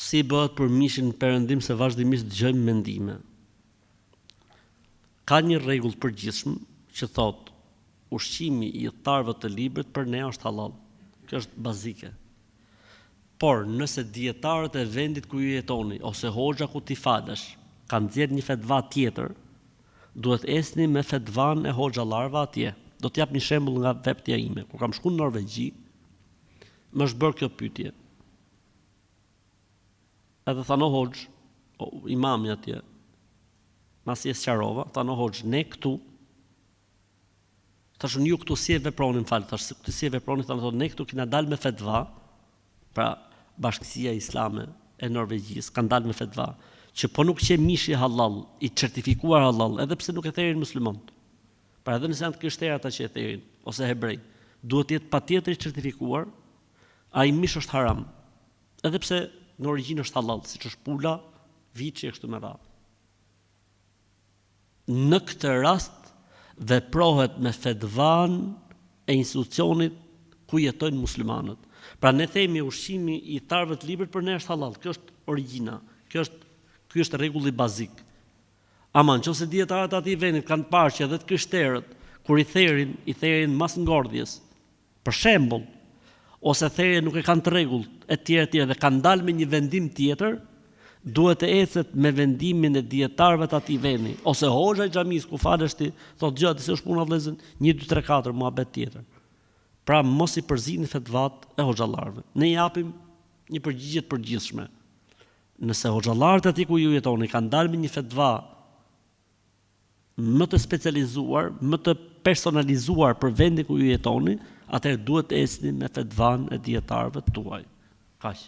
Si bëhet për mishin perëndim se vazhdimisht dëgjojmë mendime. Ka një rregull të përgjithshëm që thotë ushqimi i udhëtarëve të librit për ne është halal. Kjo është bazike. Por nëse dietarët e vendit ku ju jetoni ose hoxha ku ti falesh kanë nxjerrë një fetva tjetër, duhet esni me fetvan e hoxhallarëve atje. Do t'jap një shembull nga veptja ime. Kur kam shkuar në Norvegji, më është bërë kjo pyetje. Edhe thano hoxh, imami atje, masi e sqarova, thano hoxh, ne këtu, thashun ju këtu si e veproni, thash këtu si e veproni, thano ne këtu kena dalë me fetva, pra Bashkësia Islame e Norvegjisë kanë dalë me fetva, që po nuk që mishi halal, i certifikuar halal, edhe pse nuk e therin muslimanët. Pra edhe nëse janë të krishterë ata që e therin, ose hebrej, duhet jetë patjetër i certifikuar, ai mish është haram. Edhe pse në origjinë është halal, siç është pula, viçi e kështu me radhë. Në këtë rast veprohet me fetvan e institucionit ku jetojnë muslimanët. Pra ne themi ushqimi i udhëtarëve të librit për ne është halal. Kjo është origjina. Ky është rregulli bazik. Ama nëse dietarët aty vendit kanë parë që edhe të krishterët kur i therin mas ngordhjes, për shembull, ose therjen nuk e kanë të rregullt, etj dhe kanë dalë me një vendim tjetër, duhet të ecet me vendimin e dietarëve të atij vendi, ose hoxha i xhamisë ku falesh ti, thotë gjatë se është puna vëllezër 1 2 3 4 muhabet tjetër. Pra mos i përzini fetvat e hoxhallarëve. Ne japim një përgjigje të përgjithshme. Nëse hoxhallarët aty ku ju jetoni kanë dalë me një fetva më të specializuar, më të personalizuar për vendin ku ju jetoni, atëherë duhet të ecni me fetvan e dietarëve tuaj. Kaq.